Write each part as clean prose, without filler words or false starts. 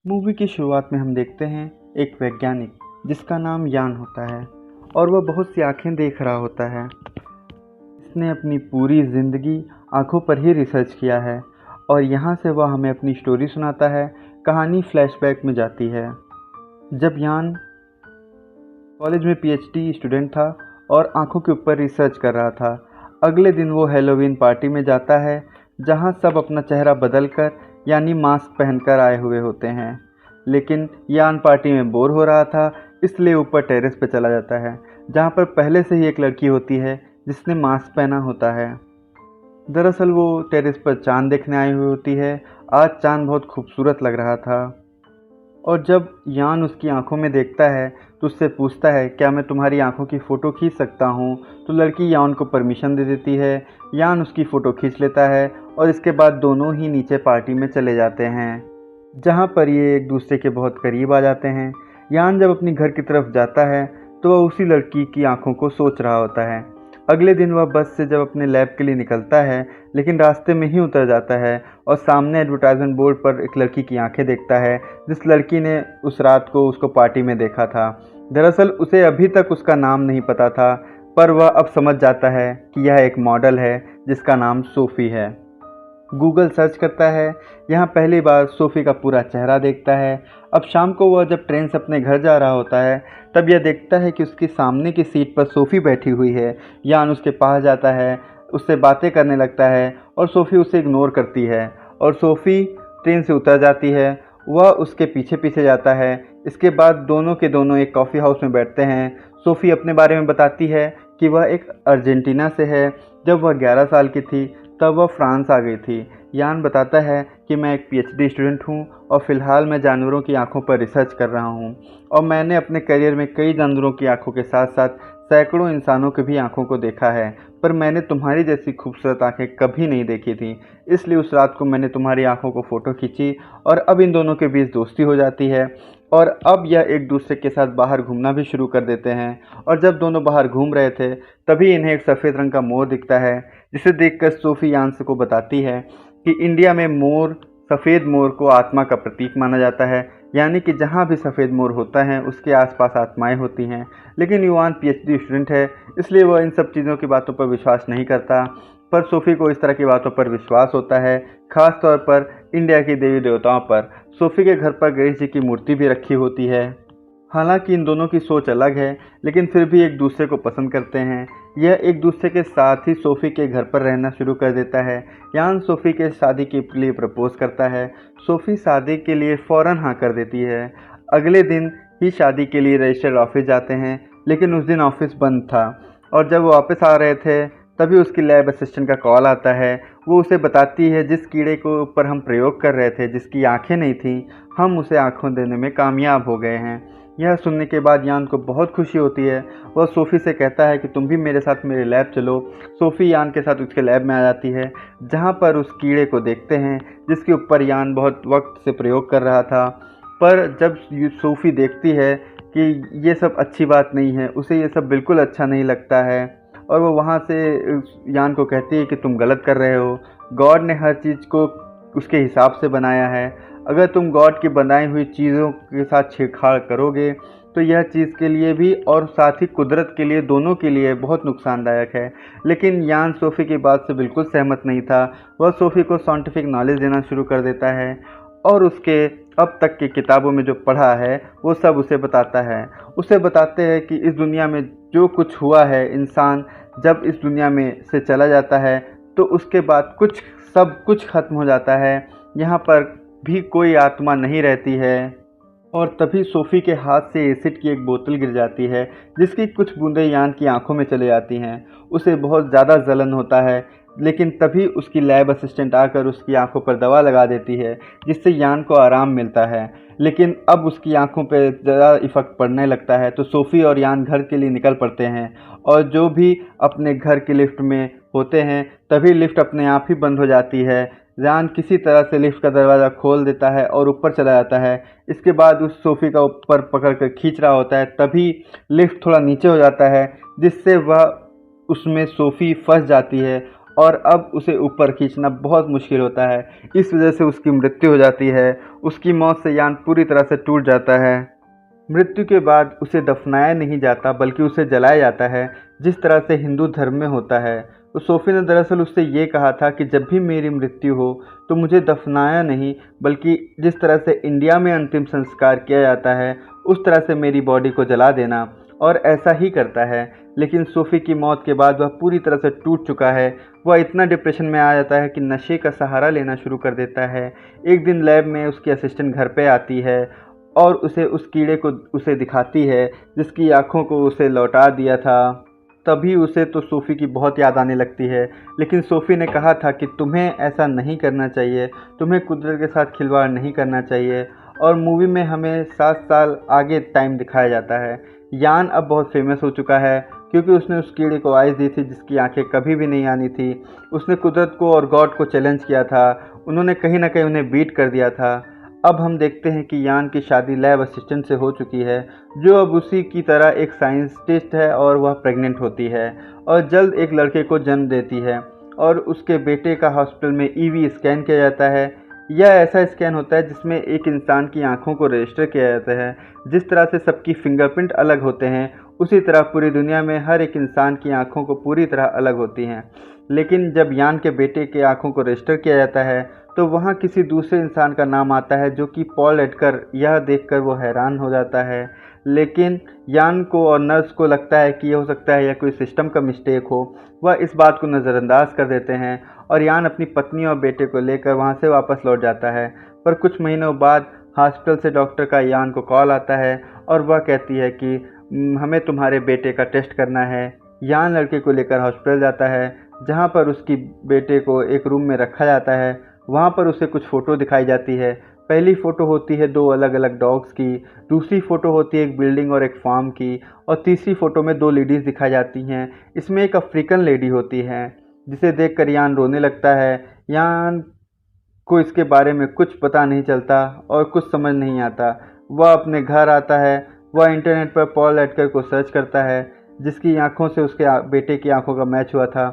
Movie की शुरुआत में हम देखते हैं एक वैज्ञानिक जिसका नाम यान होता है और वह बहुत सी आँखें देख रहा होता है। इसने अपनी पूरी ज़िंदगी आँखों पर ही रिसर्च किया है और यहाँ से वह हमें अपनी स्टोरी सुनाता है। कहानी फ्लैशबैक में जाती है जब यान कॉलेज में पीएचडी स्टूडेंट था और आँखों के ऊपर रिसर्च कर रहा था। अगले दिन वो हैलोवीन पार्टी में जाता है जहाँ सब अपना चेहरा बदल कर यानी मास्क पहनकर आए हुए होते हैं। लेकिन यान पार्टी में बोर हो रहा था, इसलिए ऊपर टेरेस पर चला जाता है जहाँ पर पहले से ही एक लड़की होती है जिसने मास्क पहना होता है। दरअसल वो टेरेस पर चांद देखने आई हुई होती है। आज चांद बहुत खूबसूरत लग रहा था और जब यान उसकी आंखों में देखता है तो उससे पूछता है, क्या मैं तुम्हारी आंखों की फ़ोटो खींच सकता हूँ? तो लड़की यान को परमिशन दे देती है। यान उसकी फ़ोटो खींच लेता है और इसके बाद दोनों ही नीचे पार्टी में चले जाते हैं जहाँ पर ये एक दूसरे के बहुत करीब आ जाते हैं। यान जब अपनी घर की तरफ जाता है तो वह उसी लड़की की आंखों को सोच रहा होता है। अगले दिन वह बस से जब अपने लैब के लिए निकलता है लेकिन रास्ते में ही उतर जाता है और सामने एडवर्टाइजमेंट बोर्ड पर एक लड़की की आंखें देखता है जिस लड़की ने उस रात को उसको पार्टी में देखा था। दरअसल उसे अभी तक उसका नाम नहीं पता था, पर वह अब समझ जाता है कि यह एक मॉडल है जिसका नाम सोफ़ी है। गूगल सर्च करता है, यहाँ पहली बार सोफ़ी का पूरा चेहरा देखता है। अब शाम को वह जब ट्रेन से अपने घर जा रहा होता है तब यह देखता है कि उसकी सामने की सीट पर सोफ़ी बैठी हुई है। यान उसके पास जाता है, उससे बातें करने लगता है और सोफ़ी उसे इग्नोर करती है और सोफ़ी ट्रेन से उतर जाती है। वह उसके पीछे पीछे जाता है। इसके बाद दोनों के दोनों एक कॉफ़ी हाउस में बैठते हैं। सोफ़ी अपने बारे में बताती है कि वह एक अर्जेंटीना से है। जब वह 11 साल की थी तब वह फ्रांस आ गई थी। यान बताता है कि मैं एक पीएचडी स्टूडेंट हूँ और फ़िलहाल मैं जानवरों की आंखों पर रिसर्च कर रहा हूँ और मैंने अपने करियर में कई जानवरों की आंखों के साथ साथ सैकड़ों इंसानों की भी आंखों को देखा है, पर मैंने तुम्हारी जैसी खूबसूरत आंखें कभी नहीं देखी थी। इसलिए उस रात को मैंने तुम्हारी आंखों को फ़ोटो खींची और अब इन दोनों के बीच दोस्ती हो जाती है और अब यह एक दूसरे के साथ बाहर घूमना भी शुरू कर देते हैं। और जब दोनों बाहर घूम रहे थे तभी इन्हें एक सफ़ेद रंग का मोर दिखता है जिसे देखकर सोफ़ी यान को बताती है कि इंडिया में सफ़ेद मोर को आत्मा का प्रतीक माना जाता है, यानी कि जहाँ भी सफ़ेद मोर होता है उसके आसपास आत्माएं होती हैं। लेकिन युवान पीएचडी स्टूडेंट है, इसलिए वह इन सब चीज़ों की बातों पर विश्वास नहीं करता, पर सोफ़ी को इस तरह की बातों पर विश्वास होता है, ख़ास तौर पर इंडिया की देवी देवताओं पर। सोफ़ी के घर पर गणेश जी की मूर्ति भी रखी होती है। हालांकि इन दोनों की सोच अलग है, लेकिन फिर भी एक दूसरे को पसंद करते हैं। यह एक दूसरे के साथ ही सोफ़ी के घर पर रहना शुरू कर देता है। यान सोफ़ी के शादी के लिए प्रपोज़ करता है। सोफ़ी शादी के लिए फ़ौरन हाँ कर देती है। अगले दिन ही शादी के लिए रजिस्टर ऑफिस जाते हैं, लेकिन उस दिन ऑफिस बंद था और जब वो वापस आ रहे थे तभी उसकी लैब असिस्टेंट का कॉल आता है। वो उसे बताती है जिस कीड़े को ऊपर हम प्रयोग कर रहे थे, जिसकी आंखें नहीं थीं, हम उसे आंखों देने में कामयाब हो गए हैं। यह सुनने के बाद यान को बहुत खुशी होती है। वह सोफ़ी से कहता है कि तुम भी मेरे साथ मेरे लैब चलो। सोफ़ी यान के साथ उसके लैब में आ जाती है जहाँ पर उस कीड़े को देखते हैं जिसके ऊपर यान बहुत वक्त से प्रयोग कर रहा था। पर जब सोफ़ी देखती है कि ये सब अच्छी बात नहीं है, उसे ये सब बिल्कुल अच्छा नहीं लगता है और वो वहाँ से यान को कहती है कि तुम गलत कर रहे हो। गॉड ने हर चीज़ को उसके हिसाब से बनाया है। अगर तुम गॉड की बनाई हुई चीज़ों के साथ छेड़छाड़ करोगे तो यह चीज़ के लिए भी और साथ ही कुदरत के लिए, दोनों के लिए बहुत नुकसानदायक है। लेकिन यान सोफ़ी की बात से बिल्कुल सहमत नहीं था। वह सोफ़ी को साइंटिफिक नॉलेज देना शुरू कर देता है और उसके अब तक की किताबों में जो पढ़ा है वो सब उसे बताता है। उसे बताते हैं कि इस दुनिया में जो कुछ हुआ है, इंसान जब इस दुनिया में से चला जाता है तो उसके बाद सब कुछ खत्म हो जाता है। यहाँ पर भी कोई आत्मा नहीं रहती है। और तभी सोफ़ी के हाथ से एसिड की एक बोतल गिर जाती है जिसकी कुछ बूंदें यान की आंखों में चले जाती हैं। उसे बहुत ज़्यादा जलन होता है, लेकिन तभी उसकी लैब असिस्टेंट आकर उसकी आंखों पर दवा लगा देती है जिससे यान को आराम मिलता है। लेकिन अब उसकी आंखों पर ज़्यादा इफ़ेक्ट पड़ने लगता है तो सोफ़ी और यान घर के लिए निकल पड़ते हैं और जो भी अपने घर की लिफ्ट में होते हैं तभी लिफ्ट अपने आप ही बंद हो जाती है। यान किसी तरह से लिफ्ट का दरवाज़ा खोल देता है और ऊपर चला जाता है। इसके बाद उस सोफ़ी का ऊपर पकड़ कर खींच रहा होता है, तभी लिफ्ट थोड़ा नीचे हो जाता है जिससे वह उसमें सोफ़ी फंस जाती है और अब उसे ऊपर खींचना बहुत मुश्किल होता है। इस वजह से उसकी मृत्यु हो जाती है। उसकी मौत से यान पूरी तरह से टूट जाता है। मृत्यु के बाद उसे दफनाया नहीं जाता बल्कि उसे जलाया जाता है, जिस तरह से हिंदू धर्म में होता है। तो सोफ़ी ने दरअसल उससे ये कहा था कि जब भी मेरी मृत्यु हो तो मुझे दफनाया नहीं बल्कि जिस तरह से इंडिया में अंतिम संस्कार किया जाता है उस तरह से मेरी बॉडी को जला देना, और ऐसा ही करता है। लेकिन सोफ़ी की मौत के बाद वह पूरी तरह से टूट चुका है। वह इतना डिप्रेशन में आ जाता है कि नशे का सहारा लेना शुरू कर देता है। एक दिन लैब में उसकी असिस्टेंट घर पे आती है और उसे उस कीड़े को उसे दिखाती है जिसकी आँखों को उसे लौटा दिया था। तभी उसे तो सोफ़ी की बहुत याद आने लगती है। लेकिन सोफ़ी ने कहा था कि तुम्हें ऐसा नहीं करना चाहिए, तुम्हें कुदरत के साथ खिलवाड़ नहीं करना चाहिए। और मूवी में हमें 7 साल आगे टाइम दिखाया जाता है। यान अब बहुत फेमस हो चुका है क्योंकि उसने उस कीड़े को आइज़ दी थी जिसकी आंखें कभी भी नहीं आनी थी। उसने कुदरत को और गॉड को चैलेंज किया था। उन्होंने कहीं ना कहीं उन्हें बीट कर दिया था। अब हम देखते हैं कि यान की शादी लैब असिस्टेंट से हो चुकी है, जो अब उसी की तरह एक साइंटिस्ट है, और वह प्रेग्नेंट होती है और जल्द एक लड़के को जन्म देती है। और उसके बेटे का हॉस्पिटल में ईवी स्कैन किया जाता है। यह ऐसा स्कैन होता है जिसमें एक इंसान की आंखों को रजिस्टर किया जाता है। जिस तरह से सबकी फिंगरप्रिंट अलग होते हैं, उसी तरह पूरी दुनिया में हर एक इंसान की आंखों को पूरी तरह अलग होती हैं। लेकिन जब यान के बेटे के आंखों को रजिस्टर किया जाता है तो वहाँ किसी दूसरे इंसान का नाम आता है जो कि पॉल एडगर। यह देखकर वो हैरान हो जाता है। लेकिन यान को और नर्स को लगता है कि यह हो सकता है यह कोई सिस्टम का मिस्टेक हो। वह इस बात को नज़रअंदाज कर देते हैं और यान अपनी पत्नी और बेटे को लेकर वहाँ से वापस लौट जाता है। पर कुछ महीनों बाद हॉस्पिटल से डॉक्टर का यान को कॉल आता है और वह कहती है कि हमें तुम्हारे बेटे का टेस्ट करना है। यान लड़के को लेकर हॉस्पिटल जाता है जहाँ पर उसकी बेटे को एक रूम में रखा जाता है। वहाँ पर उसे कुछ फ़ोटो दिखाई जाती है। पहली फ़ोटो होती है 2 अलग अलग डॉग्स की, दूसरी फ़ोटो होती है एक बिल्डिंग और एक फार्म की, और तीसरी फ़ोटो में 2 लेडीज़ दिखाई जाती हैं। इसमें एक अफ्रीकन लेडी होती है जिसे देखकर यान रोने लगता है। यान को इसके बारे में कुछ पता नहीं चलता और कुछ समझ नहीं आता। वह अपने घर आता है। वह इंटरनेट पर पॉल एडगर को सर्च करता है जिसकी आंखों से उसके बेटे की आंखों का मैच हुआ था।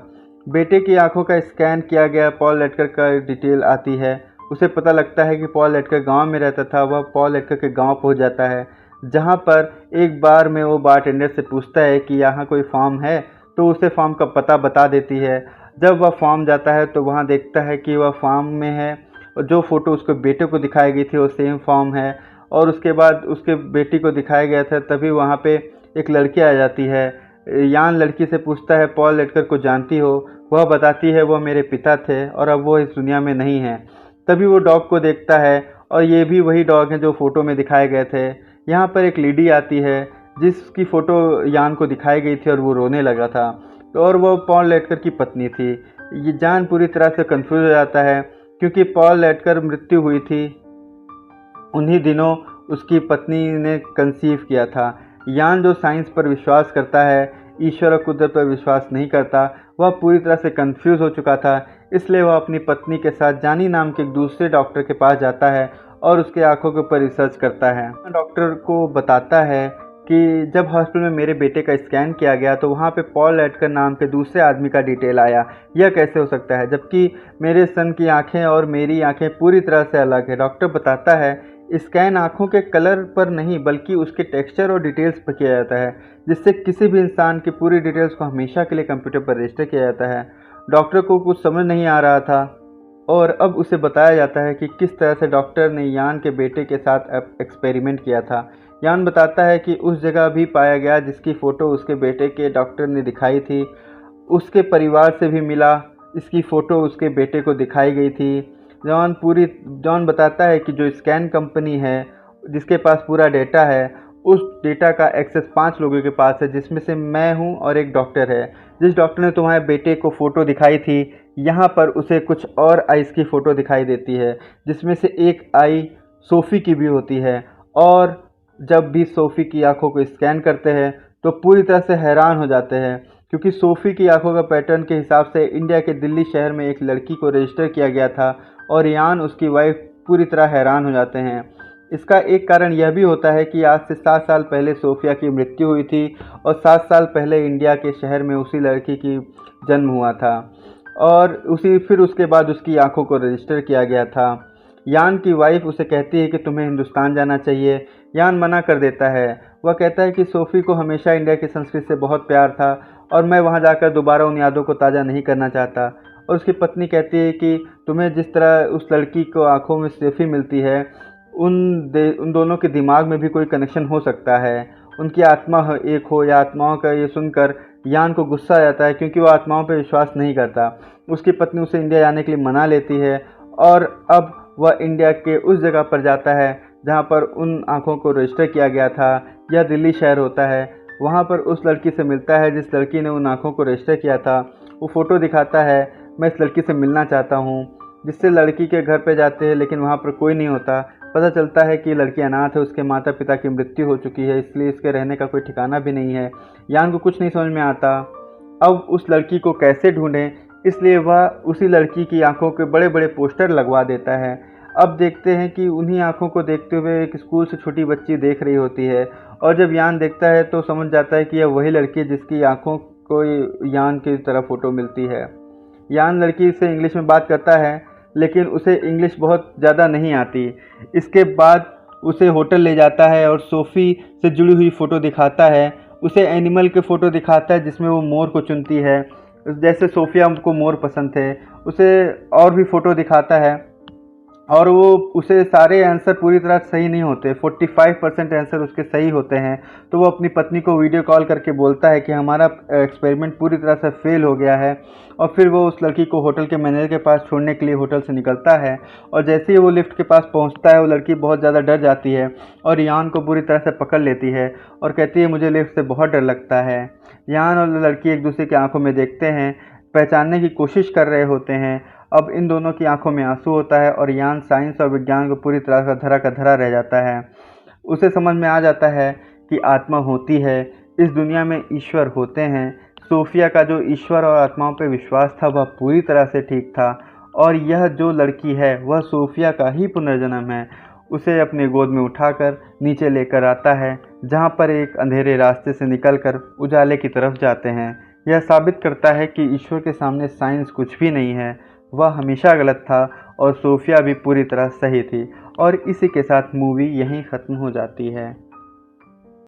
बेटे की आंखों का स्कैन किया गया पॉल एडगर का डिटेल आती है। उसे पता लगता है कि पॉल एडगर गांव में रहता था। वह पॉल एडगर के गांव पहुंच जाता है जहां पर एक बार में वो बारटेंडर से पूछता है कि यहाँ कोई फार्म है, तो उसे फार्म का पता बता देती है। जब वह फार्म जाता है तो वहाँ देखता है कि वह फार्म में है और जो फ़ोटो उसके बेटे को दिखाई गई थी वो सेम फार्म है। और उसके बाद उसके बेटी को दिखाया गया था। तभी वहाँ पे एक लड़की आ जाती है। यान लड़की से पूछता है पॉल एडगर को जानती हो? वह बताती है वह मेरे पिता थे और अब वो इस दुनिया में नहीं हैं। तभी वो डॉग को देखता है और ये भी वही डॉग हैं जो फ़ोटो में दिखाए गए थे। यहाँ पर एक लेडी आती है जिसकी फ़ोटो यान को दिखाई गई थी और वो रोने लगा था, और वो पॉल एडगर की पत्नी थी। ये जान पूरी तरह से कंफ्यूज हो जाता है क्योंकि पॉल एडगर मृत्यु हुई थी उन्हीं दिनों उसकी पत्नी ने कंसीव किया था। यान जो साइंस पर विश्वास करता है, ईश्वर और कुदरत पर विश्वास नहीं करता, वह पूरी तरह से कंफ्यूज हो चुका था। इसलिए वह अपनी पत्नी के साथ जानी नाम के एक दूसरे डॉक्टर के पास जाता है और उसके आंखों के ऊपर रिसर्च करता है। डॉक्टर को बताता है कि जब हॉस्पिटल में मेरे बेटे का स्कैन किया गया तो वहाँ पे पॉल एडगर नाम के दूसरे आदमी का डिटेल आया। यह कैसे हो सकता है जबकि मेरे सन की आंखें और मेरी आंखें पूरी तरह से अलग है। डॉक्टर बताता है स्कैन आंखों के कलर पर नहीं बल्कि उसके टेक्सचर और डिटेल्स पर किया जाता है, जिससे किसी भी इंसान की पूरी डिटेल्स को हमेशा के लिए कंप्यूटर पर रजिस्टर किया जाता है। डॉक्टर को कुछ समझ नहीं आ रहा था और अब उसे बताया जाता है कि किस तरह से डॉक्टर ने यान के बेटे के साथ एक्सपेरिमेंट किया था। यान बताता है कि उस जगह भी पाया गया जिसकी फ़ोटो उसके बेटे के डॉक्टर ने दिखाई थी, उसके परिवार से भी मिला। इसकी फ़ोटो उसके बेटे को दिखाई गई थी। जॉन बताता है कि जो स्कैन कंपनी है जिसके पास पूरा डेटा है, उस डेटा का एक्सेस 5 लोगों के पास है, जिसमें से मैं हूं और एक डॉक्टर है। जिस डॉक्टर ने तुम्हारे बेटे को फ़ोटो दिखाई थी, यहाँ पर उसे कुछ और आइज़ की फ़ोटो दिखाई देती है, जिसमें से एक आई सोफ़ी की भी होती है। और जब भी सोफ़ी की आंखों को स्कैन करते हैं तो पूरी तरह से हैरान हो जाते हैं क्योंकि सोफ़ी की आंखों का पैटर्न के हिसाब से इंडिया के दिल्ली शहर में एक लड़की को रजिस्टर किया गया था, और यान उसकी वाइफ पूरी तरह हैरान हो जाते हैं। इसका एक कारण यह भी होता है कि आज से 7 साल पहले सोफिया की मृत्यु हुई थी और 7 साल पहले इंडिया के शहर में उसी लड़की की जन्म हुआ था। और फिर उसके बाद उसकी आंखों को रजिस्टर किया गया था। यान की वाइफ उसे कहती है कि तुम्हें हिंदुस्तान जाना चाहिए। यान मना कर देता है। वह कहता है कि सोफ़ी को हमेशा इंडिया की संस्कृति से बहुत प्यार था और मैं वहां जाकर दोबारा उन यादों को ताज़ा नहीं करना चाहता। और उसकी पत्नी कहती है कि तुम्हें जिस तरह उस लड़की को आंखों में सेफ़ी मिलती है, उन दोनों के दिमाग में भी कोई कनेक्शन हो सकता है। उनकी आत्मा एक हो या आत्माओं का ये सुनकर यान को गुस्सा आ जाता है, क्योंकि वो आत्माओं पर विश्वास नहीं करता। उसकी पत्नी उसे इंडिया जाने के लिए मना लेती है और अब वह इंडिया के उस जगह पर जाता है जहाँ पर उन आँखों को रजिस्टर किया गया था। यह दिल्ली शहर होता है। वहाँ पर उस लड़की से मिलता है जिस लड़की ने उन आँखों को रजिस्टर किया था। वो फ़ोटो दिखाता है, मैं इस लड़की से मिलना चाहता हूँ। जिससे लड़की के घर पे जाते हैं, लेकिन वहाँ पर कोई नहीं होता। पता चलता है कि लड़की अनाथ है, उसके माता पिता की मृत्यु हो चुकी है, इसलिए इसके रहने का कोई ठिकाना भी नहीं है। यान को कुछ नहीं समझ में आता। अब उस लड़की को कैसे ढूंढें, इसलिए वह उसी लड़की की आंखों के बड़े बड़े पोस्टर लगवा देता है। अब देखते हैं कि उन्हीं आंखों को देखते हुए एक स्कूल से छोटी बच्ची देख रही होती है, और जब यान देखता है तो समझ जाता है कि यह वही लड़की है जिसकी आंखों को यान की तरह फ़ोटो मिलती है। यान लड़की से इंग्लिश में बात करता है, लेकिन उसे इंग्लिश बहुत ज़्यादा नहीं आती। इसके बाद उसे होटल ले जाता है और सोफ़ी से जुड़ी हुई फ़ोटो दिखाता है। उसे एनिमल के फ़ोटो दिखाता है जिसमें वो मोर को चुनती है, जैसे सोफिया को मोर पसंद थे। उसे और भी फ़ोटो दिखाता है और वो उसे सारे आंसर पूरी तरह सही नहीं होते, 45% आंसर उसके सही होते हैं। तो वो अपनी पत्नी को वीडियो कॉल करके बोलता है कि हमारा एक्सपेरिमेंट पूरी तरह से फेल हो गया है। और फिर वो उस लड़की को होटल के मैनेजर के पास छोड़ने के लिए होटल से निकलता है, और जैसे ही वो लिफ्ट के पास पहुंचता है वो लड़की बहुत ज़्यादा डर जाती है और यान को बुरी तरह से पकड़ लेती है और कहती है मुझे लिफ्ट से बहुत डर लगता है। यान और लड़की एक दूसरे की आंखों में देखते हैं, पहचानने की कोशिश कर रहे होते हैं। अब इन दोनों की आंखों में आंसू होता है और यान साइंस और विज्ञान को पूरी तरह का धरा रह जाता है। उसे समझ में आ जाता है कि आत्मा होती है, इस दुनिया में ईश्वर होते हैं। सोफिया का जो ईश्वर और आत्माओं पर विश्वास था वह पूरी तरह से ठीक था, और यह जो लड़की है वह सोफिया का ही पुनर्जन्म है। उसे अपने गोद में उठाकर नीचे लेकर आता है, जहाँ पर एक अंधेरे रास्ते से निकलकर उजाले की तरफ जाते हैं। यह साबित करता है कि ईश्वर के सामने साइंस कुछ भी नहीं है, वह हमेशा गलत था और सोफिया भी पूरी तरह सही थी। और इसी के साथ मूवी यहीं ख़त्म हो जाती है।